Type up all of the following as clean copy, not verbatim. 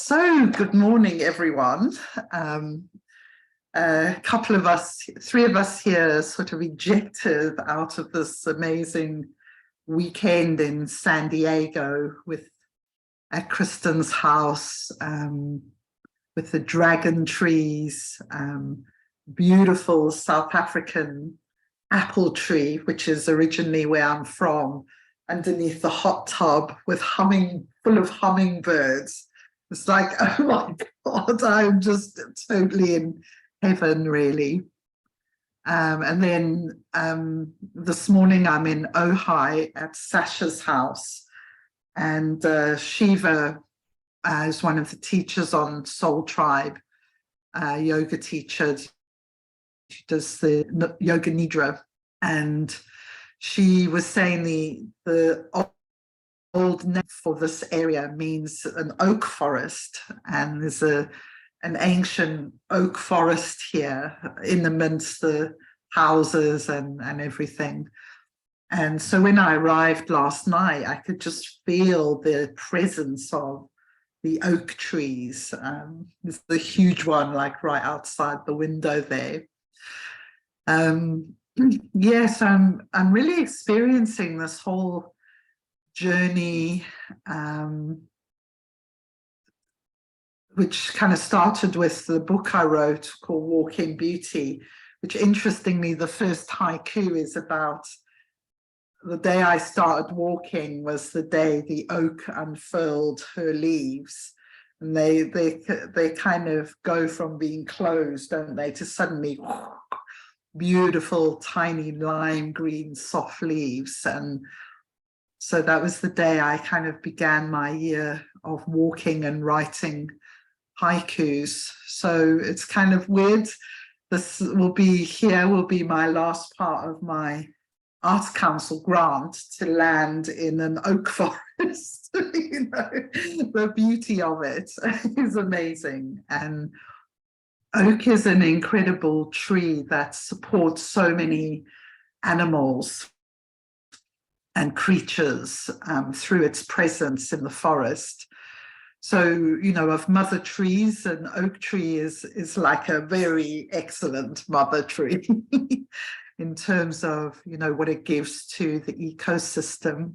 So, good morning, everyone. A couple of us, three of us here, sort of ejected out of this amazing weekend in San Diego at Kristen's house, with the dragon trees, beautiful South African apple tree, which is originally where I'm from, underneath the hot tub with full of hummingbirds. It's like, oh my God, I'm just totally in heaven, really. And then this morning I'm in Ojai at Sasha's house, and Shiva is one of the teachers on Soul Tribe, yoga teacher. She does the yoga nidra, and she was saying the old name for this area means an oak forest, and there's an ancient oak forest here in amidst the houses and everything. And so when I arrived last night, I could just feel the presence of the oak trees. There's the huge one like right outside the window there. Yes, I'm really experiencing this whole journey, which kind of started with the book I wrote called Walking Beauty, which interestingly, the first haiku is about the day I started walking was the day the oak unfurled her leaves. And they kind of go from being closed, don't they, to suddenly beautiful, tiny lime green, soft leaves. And so that was the day I kind of began my year of walking and writing haikus. So it's kind of weird. This will be my last part of my Arts Council grant to land in an oak forest. You know, the beauty of it is amazing. And oak is an incredible tree that supports so many animals and creatures through its presence in the forest. So, you know, of mother trees, an oak tree is like a very excellent mother tree in terms of, you know, what it gives to the ecosystem.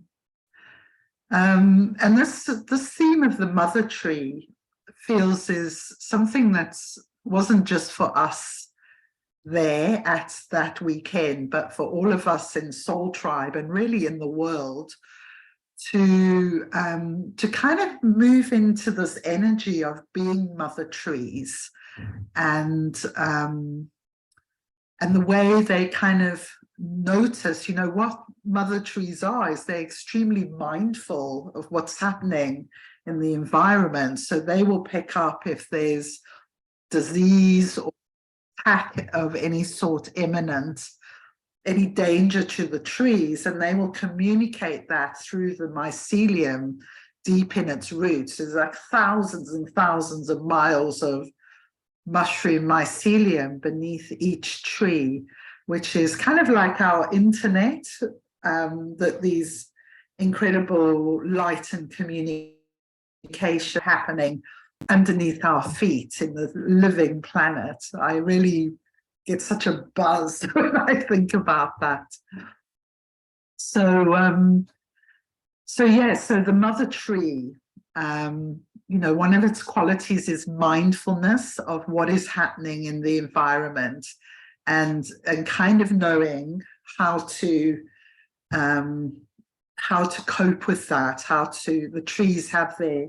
And this theme of the mother tree feels is something that wasn't just for us there at that weekend, but for all of us in Soul Tribe and really in the world to kind of move into this energy of being mother trees, and the way they kind of notice, you know, what mother trees are is they're extremely mindful of what's happening in the environment. So they will pick up if there's disease or attack of any sort imminent, any danger to the trees, and they will communicate that through the mycelium deep in its roots. There's like thousands and thousands of miles of mushroom mycelium beneath each tree, which is kind of like our internet, that these incredible light and communication happening underneath our feet in the living planet. I really get such a buzz when I think about that. So the mother tree, you know, one of its qualities is mindfulness of what is happening in the environment, and kind of knowing how to cope with that, the trees have their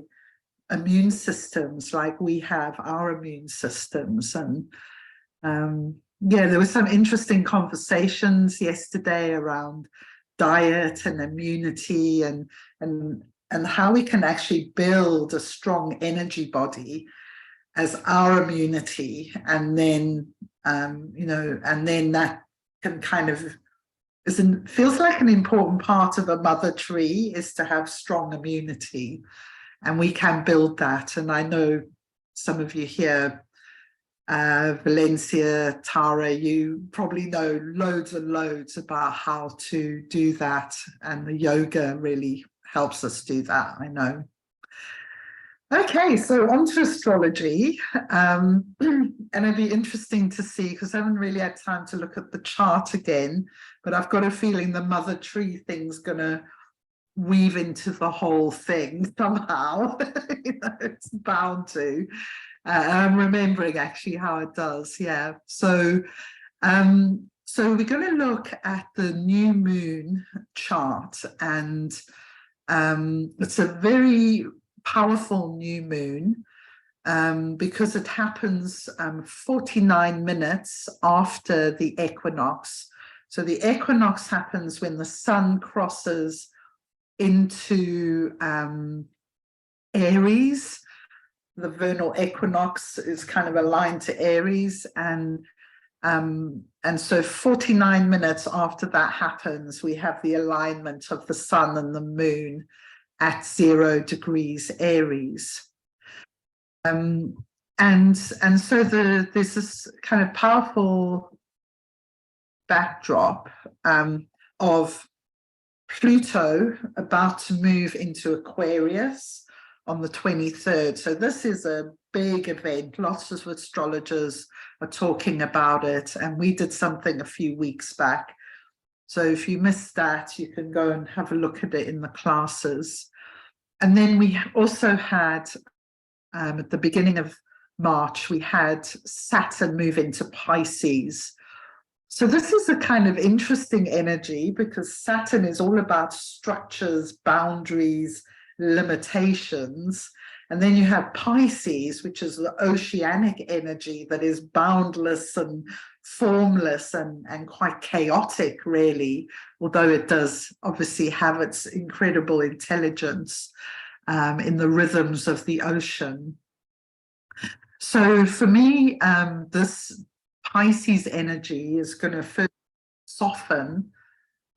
immune systems like we have our immune systems. And there were some interesting conversations yesterday around diet and immunity and how we can actually build a strong energy body as our immunity, and then that can kind of feels like an important part of a mother tree is to have strong immunity, and we can build that. And I know some of you here, Valencia, Tara, you probably know loads and loads about how to do that, and the yoga really helps us do that, I know. Okay, so on to astrology. And it'd be interesting to see, because I haven't really had time to look at the chart again, but I've got a feeling the mother tree thing's going to weave into the whole thing somehow. It's bound to. I'm remembering actually how it does. Yeah. So we're going to look at the new moon chart, and it's a very powerful new moon because it happens 49 minutes after the equinox. So the equinox happens when the sun crosses into Aries. The vernal equinox is kind of aligned to Aries, and so 49 minutes after that happens, we have the alignment of the sun and the moon at 0 degrees Aries. And so there's this kind of powerful backdrop of Pluto about to move into Aquarius on the 23rd. So this is a big event. Lots of astrologers are talking about it, and we did something a few weeks back. So if you missed that, you can go and have a look at it in the classes. And then we also had, at the beginning of March, we had Saturn move into Pisces. So this is a kind of interesting energy because Saturn is all about structures, boundaries, limitations. And then you have Pisces, which is the oceanic energy that is boundless and formless and quite chaotic, really, although it does obviously have its incredible intelligence in the rhythms of the ocean. So for me, this Pisces energy is going to first soften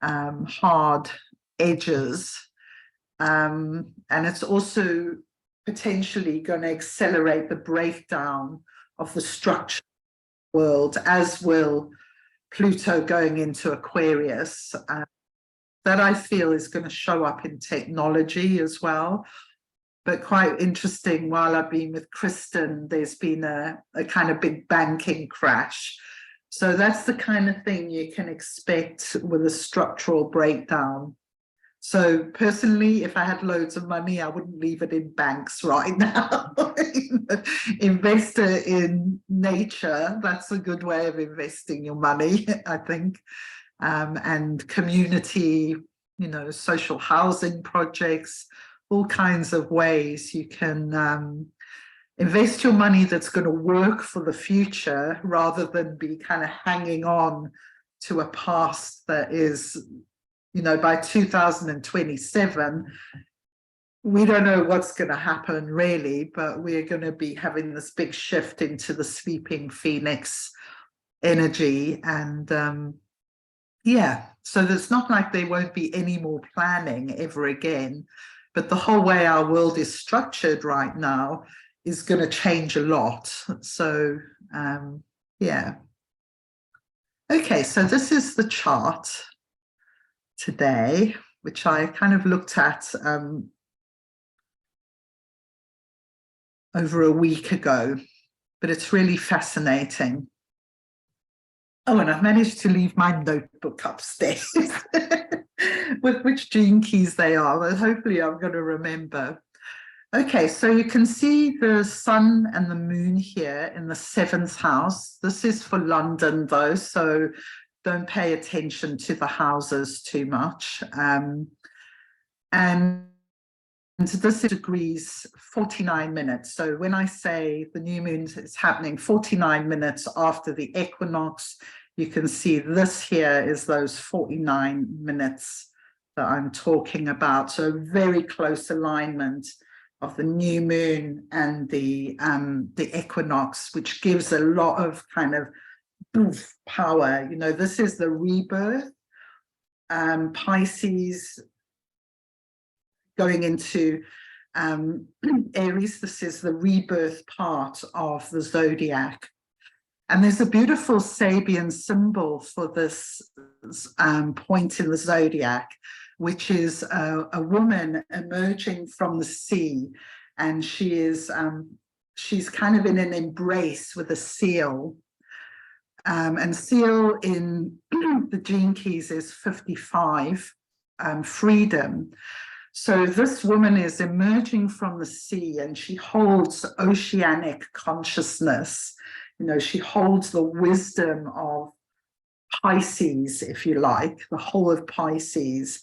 hard edges, and it's also potentially going to accelerate the breakdown of the structure of the world, as will Pluto going into Aquarius. That I feel is going to show up in technology as well. But quite interesting, while I've been with Kristen, there's been a kind of big banking crash. So that's the kind of thing you can expect with a structural breakdown. So personally, if I had loads of money, I wouldn't leave it in banks right now. Invest it in nature. That's a good way of investing your money, I think. And community, social housing projects, all kinds of ways you can invest your money that's going to work for the future rather than be kind of hanging on to a past that is, by 2027, we don't know what's going to happen really, but we're going to be having this big shift into the sleeping phoenix energy. And yeah, so it's not like there won't be any more planning ever again. But the whole way our world is structured right now is going to change a lot. So, yeah. Okay, so this is the chart today, which I kind of looked at over a week ago, but it's really fascinating. Oh, and I've managed to leave my notebook upstairs with which gene keys they are, but hopefully I'm going to remember. Okay, so you can see the sun and the moon here in the 7th house. This is for London though, so don't pay attention to the houses too much. And this is degrees 49 minutes. So when I say the new moon is happening 49 minutes after the equinox, you can see this here is those 49 minutes that I'm talking about. So very close alignment of the new moon and the equinox, which gives a lot of kind of boof power. This is the rebirth. Pisces going into Aries, this is the rebirth part of the zodiac. And there's a beautiful Sabian symbol for this point in the zodiac, which is a woman emerging from the sea. and she's kind of in an embrace with a seal. And seal in the gene keys is 55, freedom. So this woman is emerging from the sea, and she holds oceanic consciousness. You know, she holds the wisdom of Pisces, if you like, the whole of Pisces.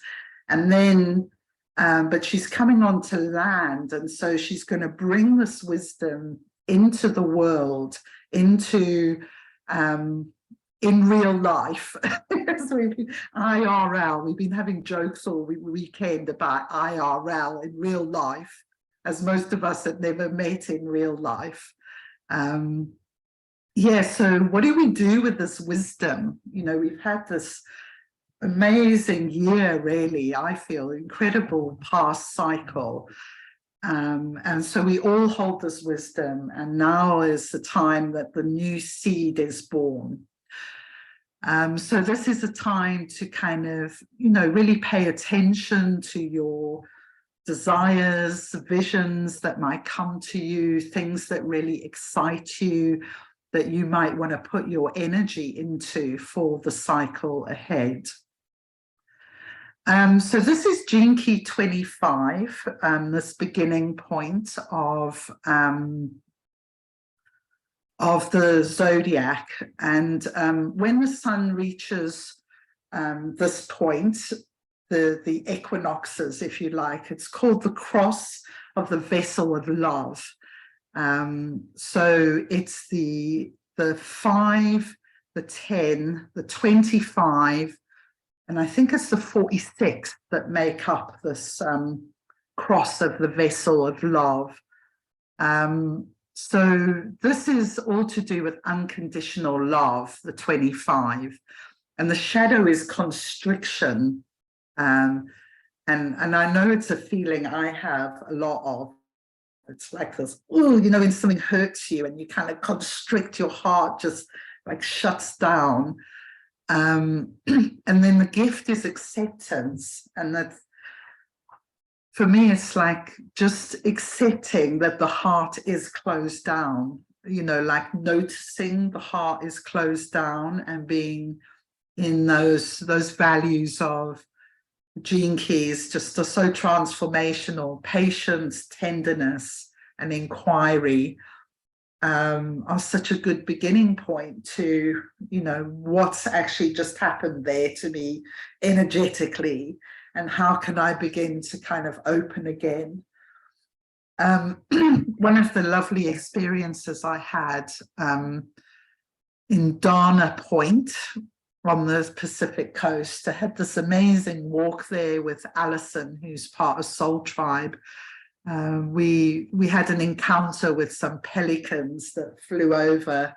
And then, but she's coming onto land, and so she's going to bring this wisdom into the world, into in real life. So IRL, we've been having jokes all weekend about IRL, in real life, as most of us had never met in real life. Yeah, so what do we do with this wisdom? You know, we've had this amazing year, really, I feel, incredible past cycle. And so we all hold this wisdom, and now is the time that the new seed is born. So this is a time to kind of, you know, really pay attention to your desires, visions that might come to you, things that really excite you, that you might want to put your energy into for the cycle ahead. So this is Gene Key 25, this beginning point of the zodiac. And when the sun reaches this point, the equinoxes, if you like, it's called the cross of the vessel of love. So it's the 5, the 10, the 25, and I think it's the 46 that make up this cross of the vessel of love. So this is all to do with unconditional love, the 25, and the shadow is constriction. And I know it's a feeling I have a lot of. It's like this, oh, you know, when something hurts you and you kind of constrict, your heart just like shuts down. And then the gift is acceptance. And that's, for me, it's like just accepting that the heart is closed down, you know, like noticing the heart is closed down and being in those values of gene keys just are so transformational. Patience, tenderness, and inquiry are such a good beginning point to, you know, what's actually just happened there to me energetically, and how can I begin to kind of open again. One of the lovely experiences I had in Dana Point on the Pacific coast, I had this amazing walk there with Alison, who's part of Soul Tribe. We had an encounter with some pelicans that flew over.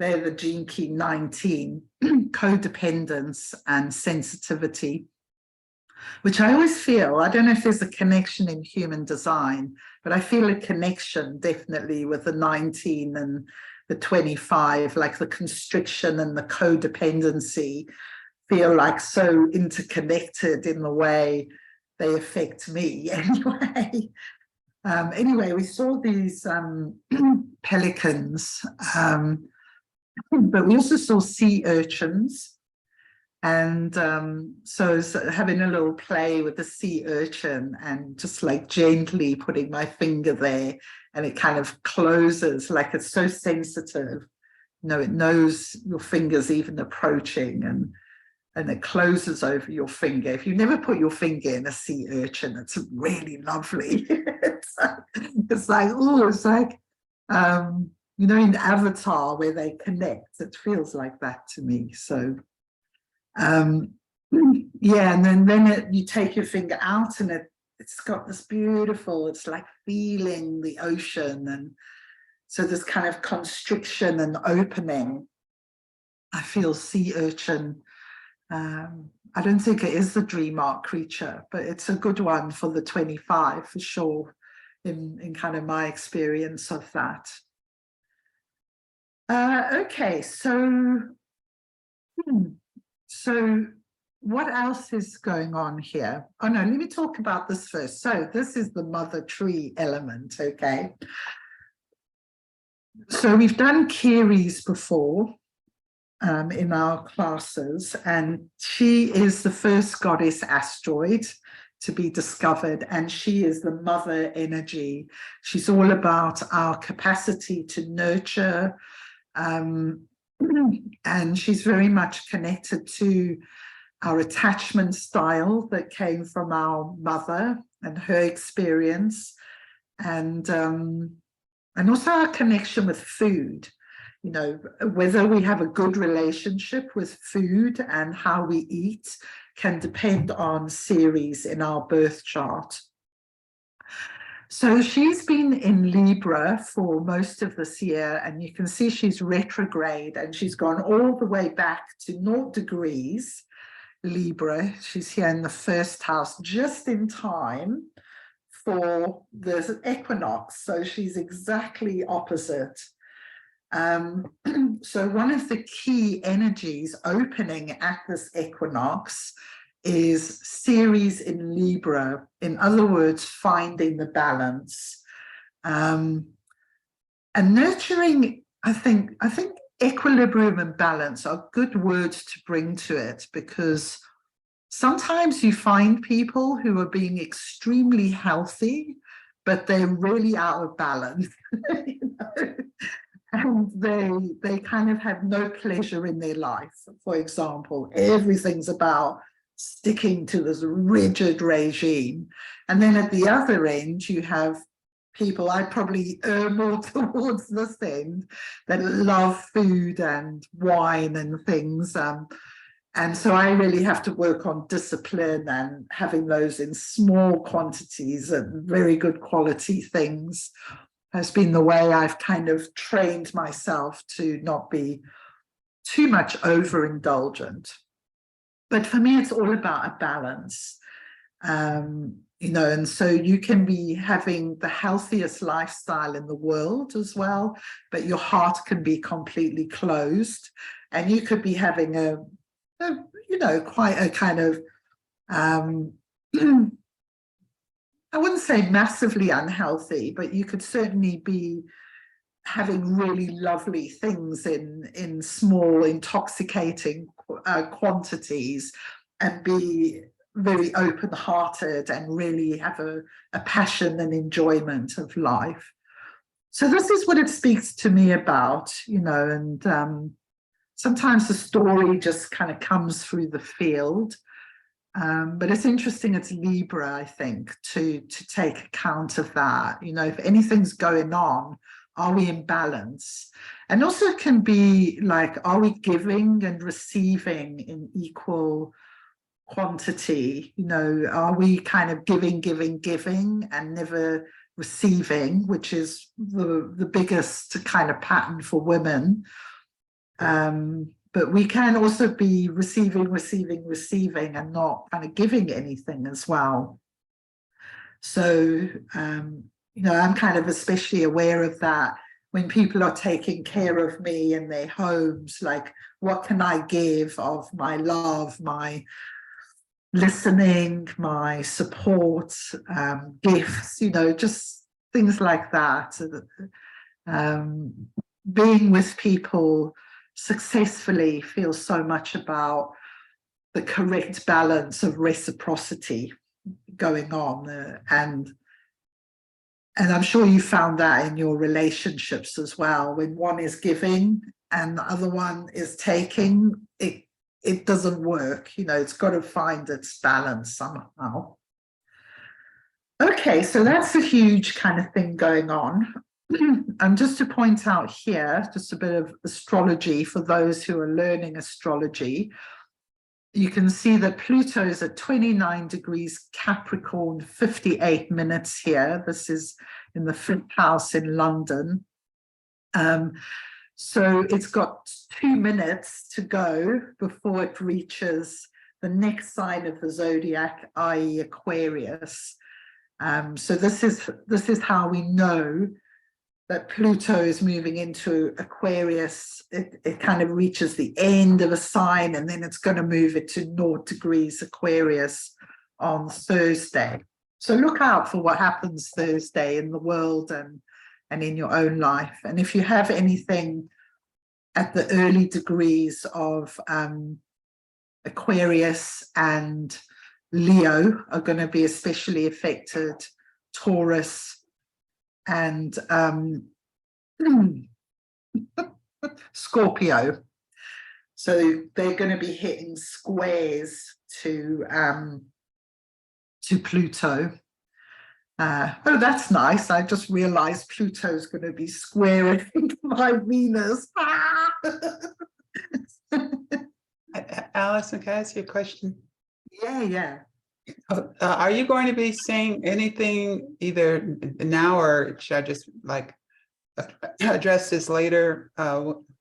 They're the Gene Key 19, codependence and sensitivity, which I always feel, I don't know if there's a connection in human design, but I feel a connection definitely with the 19 and the 25, like the constriction and the codependency feel like so interconnected in the way they affect me anyway. Anyway, we saw these pelicans, but we also saw sea urchins. And so having a little play with the sea urchin and just like gently putting my finger there, and it kind of closes, like it's so sensitive. You know, it knows your finger's even approaching, and it closes over your finger. If you never put your finger in a sea urchin, it's really lovely. it's like, oh, it's like, you know, in Avatar where they connect, it feels like that to me. So, yeah, and then you take your finger out, and it's got this beautiful, it's like feeling the ocean, and so this kind of constriction and opening. I feel sea urchin. I don't think it is the dream arc creature, but it's a good one for the 25 for sure, in kind of my experience of that. Okay, so what else is going on here? Oh no, let me talk about this first. So this is the mother tree element, okay? So we've done Ceres before in our classes, and she is the first goddess asteroid to be discovered, and she is the mother energy. She's all about our capacity to nurture, and she's very much connected to our attachment style that came from our mother and her experience, and also our connection with food. You know, whether we have a good relationship with food and how we eat can depend on Ceres in our birth chart. So she's been in Libra for most of this year, and you can see she's retrograde, and she's gone all the way back to 0 degrees Libra. She's here in the first house just in time for the equinox, so she's exactly opposite. So one of the key energies opening at this equinox is Ceres in Libra. In other words, finding the balance, and nurturing. I think equilibrium and balance are good words to bring to it, because sometimes you find people who are being extremely healthy, but they're really out of balance. You know? And they kind of have no pleasure in their life. For example, everything's about sticking to this rigid regime. And then at the other end, you have people, I probably err more towards this end, that love food and wine and things. And so I really have to work on discipline and having those in small quantities and very good quality things has been the way I've kind of trained myself to not be too much overindulgent. But for me, it's all about a balance, you know, and so you can be having the healthiest lifestyle in the world as well, but your heart can be completely closed, and you could be having a you know, quite a kind of I wouldn't say massively unhealthy, but you could certainly be having really lovely things in small, intoxicating quantities, and be very open-hearted and really have a passion and enjoyment of life. So this is what it speaks to me about, you know, and sometimes the story just kind of comes through the field. But it's interesting, it's Libra, I think, to take account of that. You know, if anything's going on, are we in balance? And also it can be like, are we giving and receiving in equal quantity? You know, are we kind of giving and never receiving, which is the biggest kind of pattern for women. But we can also be receiving and not kind of giving anything as well. So, you know, I'm kind of especially aware of that when people are taking care of me in their homes, like, what can I give of my love, my listening, my support, gifts, you know, just things like that. Being with people successfully feels so much about the correct balance of reciprocity going on, and I'm sure you found that in your relationships as well. When one is giving and the other one is taking, it doesn't work. You know, it's got to find its balance somehow. Okay, so that's a huge kind of thing going on. And just to point out here, just a bit of astrology for those who are learning astrology. You can see that Pluto is at 29 degrees Capricorn, 58 minutes here. This is in the 5th house in London. So it's got 2 minutes to go before it reaches the next sign of the zodiac, i.e. Aquarius. So this is how we know that Pluto is moving into Aquarius. It kind of reaches the end of a sign, and then it's going to move it to 0 degrees Aquarius on Thursday. So look out for what happens Thursday in the world and in your own life. And if you have anything at the early degrees of Aquarius and Leo are going to be especially affected, Taurus and Scorpio. So they're going to be hitting squares to Pluto. Oh, that's nice. I just realized Pluto's going to be squaring my Venus. Allison, can I ask you a question? Yeah. Are you going to be saying anything either now, or should I just like address this later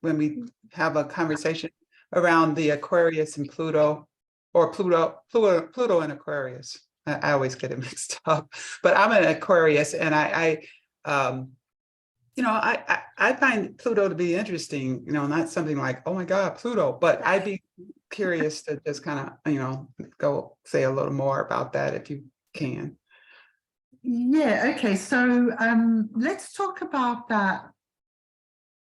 when we have a conversation around the Aquarius and Pluto, or Pluto and Aquarius? I always get it mixed up, but I'm an Aquarius, and I find Pluto to be interesting, not something like, oh my God, Pluto, but I'd be curious to just kind of, go say a little more about that if you can. Yeah, okay, so let's talk about that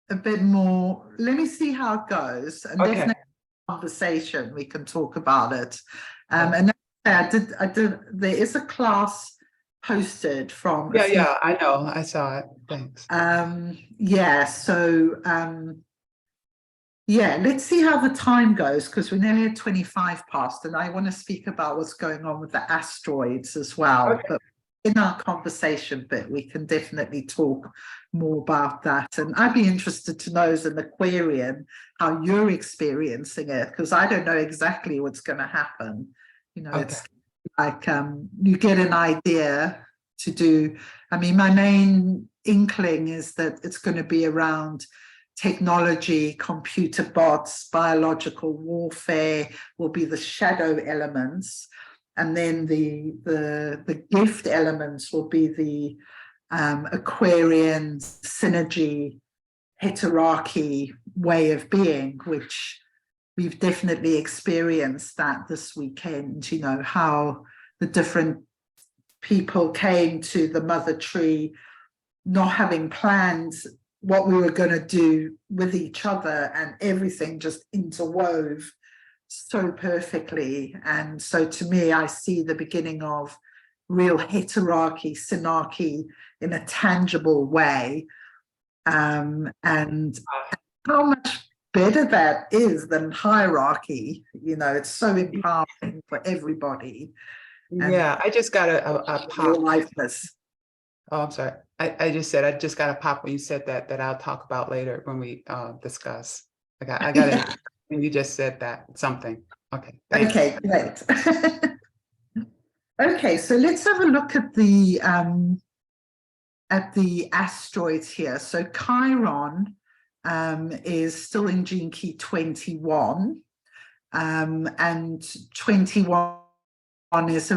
a bit more. Let me see how it goes, and Okay. definitely conversation we can talk about it. And I did there is a class posted from yeah, I know, I saw it. Thanks. Yeah, let's see how the time goes, because we're nearly at 25 past, and I want to speak about what's going on with the asteroids as well. Okay. But in our conversation bit, we can definitely talk more about that. And I'd be interested to know, as an Aquarian, how you're experiencing it, because I don't know exactly what's going to happen. Okay. It's like you get an idea to do. I mean, my main inkling is that it's going to be around technology, computer bots, biological warfare will be the shadow elements, and then the gift elements will be the Aquarian synergy, heterarchy way of being, which we've definitely experienced that this weekend. How the different people came to the mother tree not having planned what we were going to do with each other, and everything just interwove so perfectly. And so to me, I see the beginning of real heterarchy, synarchy in a tangible way. And how much better that is than hierarchy. It's so empowering for everybody. Yeah, I just got a pop. Lifeless. Oh, I'm sorry. I just said, I just got a pop when you said that I'll talk about later when we discuss. I got it when you just said that, something. Okay. Thanks. Okay, great. Okay, so let's have a look at the asteroids here. So Chiron is still in Gene Key 21, and 21 is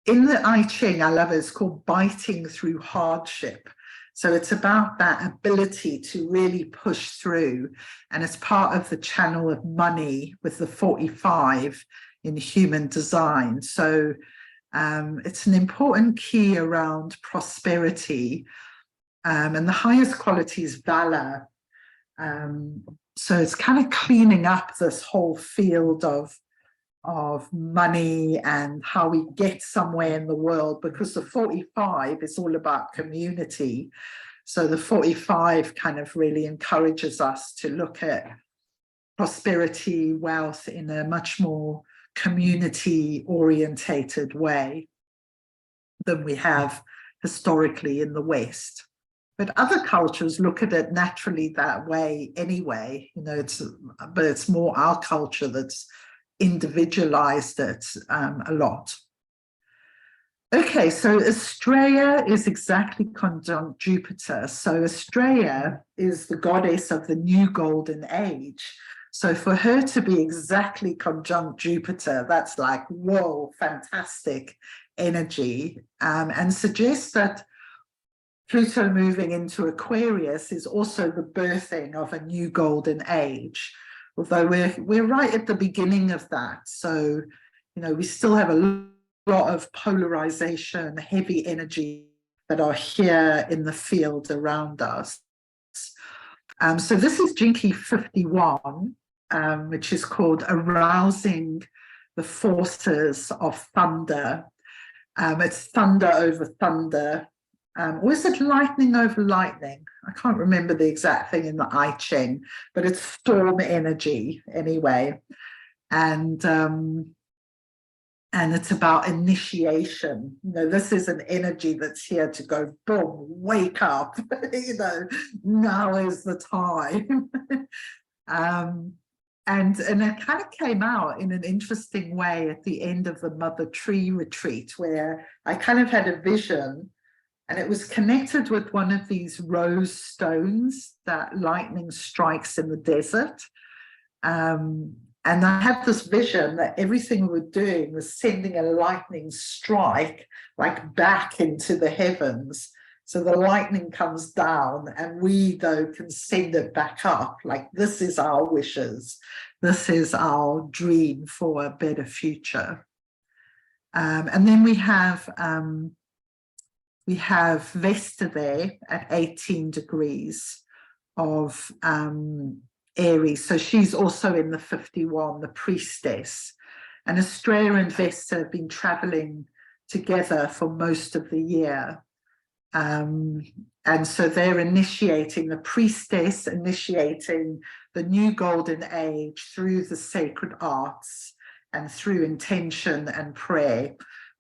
in the I Ching, I love it, it's called biting through hardship. So it's about that ability to really push through, and it's part of the channel of money with the 45 in human design. So it's an important key around prosperity, and the highest quality is valor. So it's kind of cleaning up this whole field of money and how we get somewhere in the world, because the 45 is all about community. So the 45 kind of really encourages us to look at prosperity, wealth in a much more community orientated way than we have historically in the West. But other cultures look at it naturally that way anyway. But it's more our culture that's individualized it a lot. Okay, so Astraea is exactly conjunct Jupiter. So Astraea is the goddess of the new golden age. So for her to be exactly conjunct Jupiter, that's like, whoa, fantastic energy, and suggests that Pluto moving into Aquarius is also the birthing of a new golden age, although we're right at the beginning of that. So, you know, we still have a lot of polarization, heavy energy that are here in the field around us. So this is Jinky 51, which is called Arousing the Forces of Thunder. It's thunder over thunder. Or is it lightning over lightning? I can't remember the exact thing in the I Ching, but it's storm energy anyway. And it's about initiation. You know, this is an energy that's here to go, boom, wake up. You know, now is the time. And it kind of came out in an interesting way at the end of the Mother Tree retreat, where I kind of had a vision. And it was connected with one of these rose stones that lightning strikes in the desert. And I had this vision that everything we were doing was sending a lightning strike like back into the heavens. So the lightning comes down and we, though, can send it back up. Like, this is our wishes. This is our dream for a better future. And then we have Vesta there at 18 degrees of Aries. So she's also in the 51, the priestess. And Astraea and Vesta have been traveling together for most of the year. And so they're initiating, the priestess initiating the new golden age through the sacred arts and through intention and prayer.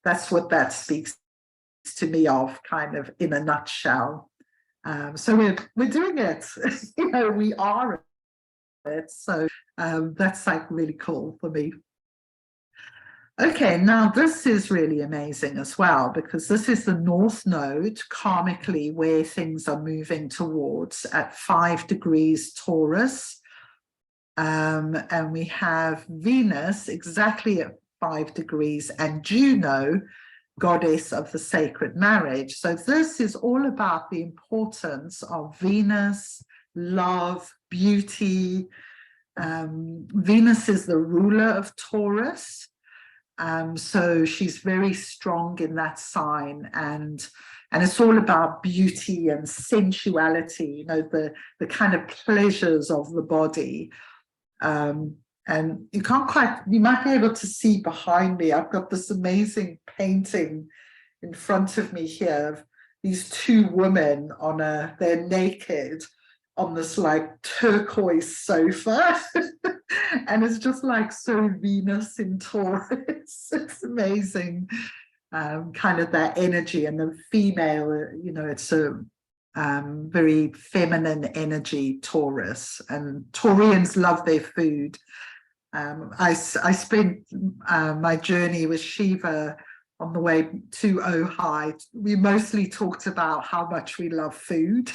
That's what that speaks to me of, kind of in a nutshell. So we're doing it. You know, we are it. So that's like really cool for me. Okay, now this is really amazing as well, because this is the North Node, karmically, where things are moving towards at 5 degrees Taurus. And we have Venus exactly at 5 degrees and Juno, goddess of the sacred marriage. So this is all about the importance of Venus, love, beauty. Venus is the ruler of Taurus. So she's very strong in that sign, and it's all about beauty and sensuality, you know, the kind of pleasures of the body. And you might be able to see behind me, I've got this amazing painting in front of me here of these two women they're naked on this like turquoise sofa. And it's just like so Venus in Taurus. It's amazing, kind of that energy. And the female, you know, it's a very feminine energy, Taurus. And Taurians love their food. I spent my journey with Shiva on the way to Ojai. We mostly talked about how much we love food.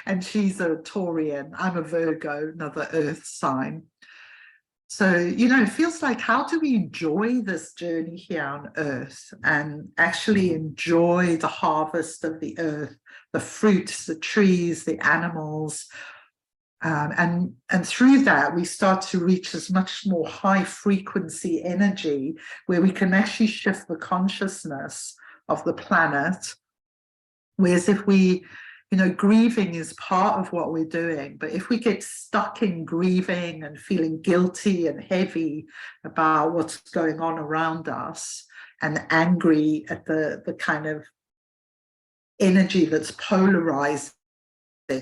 And she's a Taurian. I'm a Virgo, another earth sign. So, you know, it feels like, how do we enjoy this journey here on Earth and actually enjoy the harvest of the earth, the fruits, the trees, the animals? And through that, we start to reach this much more high frequency energy where we can actually shift the consciousness of the planet. Whereas if we, you know, grieving is part of what we're doing, but if we get stuck in grieving and feeling guilty and heavy about what's going on around us and angry at the kind of energy that's polarized,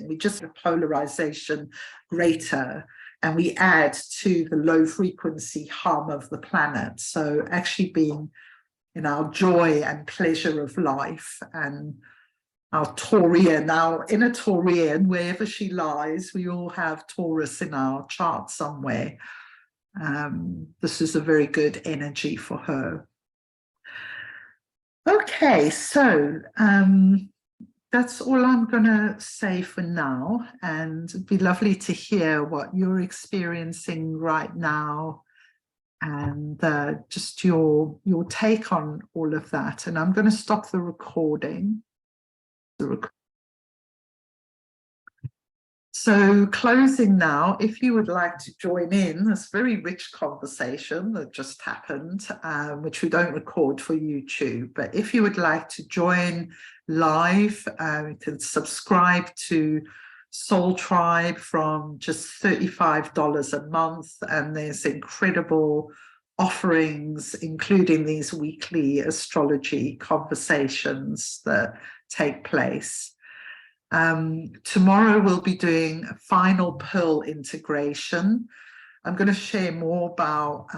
we just have polarization greater, and we add to the low frequency hum of the planet. So actually being in our joy and pleasure of life, and our Taurian, our inner Taurian, wherever she lies, we all have Taurus in our chart somewhere. This is a very good energy for her. Okay, so that's all I'm going to say for now, and it'd be lovely to hear what you're experiencing right now and just your take on all of that. And I'm going to stop the recording. So closing now, if you would like to join in this very rich conversation that just happened, which we don't record for YouTube, but if you would like to join live, you can subscribe to Soul Tribe from just $35 a month, and there's incredible offerings, including these weekly astrology conversations that take place. Tomorrow we'll be doing a final pearl integration. I'm going to share more about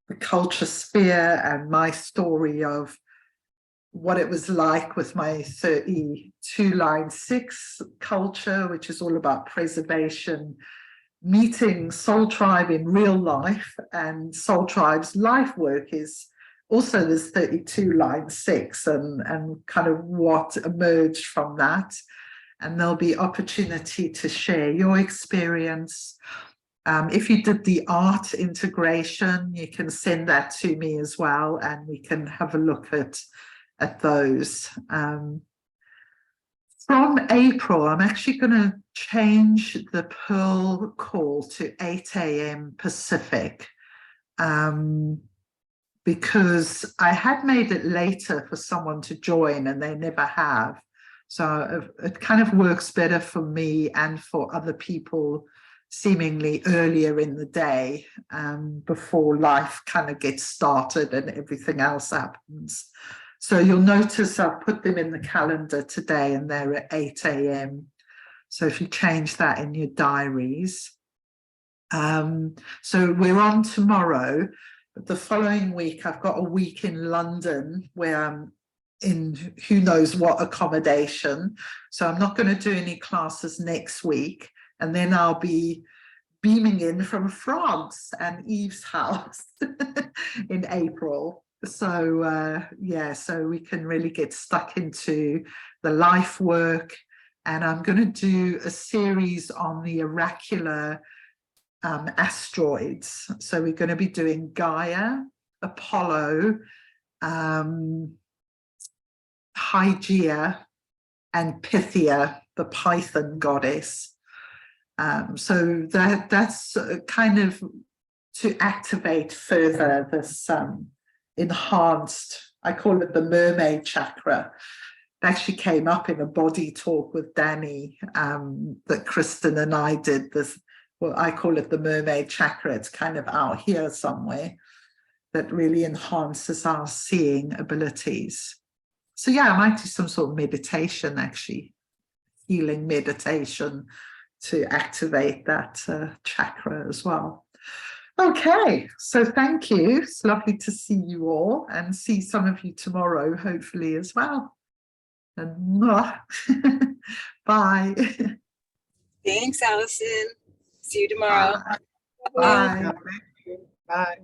the culture sphere and my story of what it was like with my 32 line 6 culture, which is all about preservation, meeting Soul Tribe in real life, and Soul Tribe's life work is also this 32 line 6 and kind of what emerged from that. And there'll be opportunity to share your experience. If you did the art integration, you can send that to me as well, and we can have a look at those. From April, I'm actually going to change the Pearl call to 8 a.m. Pacific, because I had made it later for someone to join and they never have. So it kind of works better for me and for other people seemingly earlier in the day, before life kind of gets started and everything else happens. So you'll notice I've put them in the calendar today and they're at 8 a.m. So if you change that in your diaries. So we're on tomorrow, but the following week I've got a week in London where I'm in who knows what accommodation. So I'm not going to do any classes next week. And then I'll be beaming in from France and Eve's house in April. So yeah, so we can really get stuck into the life work. And I'm going to do a series on the oracular asteroids. So we're going to be doing Gaia, Apollo, Hygeia, and Pythia, the Python goddess. So that's kind of to activate further this enhanced, I call it the mermaid chakra. It actually came up in a body talk with Danny that Kristen and I did this. Well, I call it the mermaid chakra. It's kind of out here somewhere that really enhances our seeing abilities. So yeah, I might do some sort of meditation, actually, healing meditation to activate that chakra as well. Okay, so thank you. It's lovely to see you all and see some of you tomorrow, hopefully, as well. And bye. Thanks, Allison. See you tomorrow. Bye. Bye.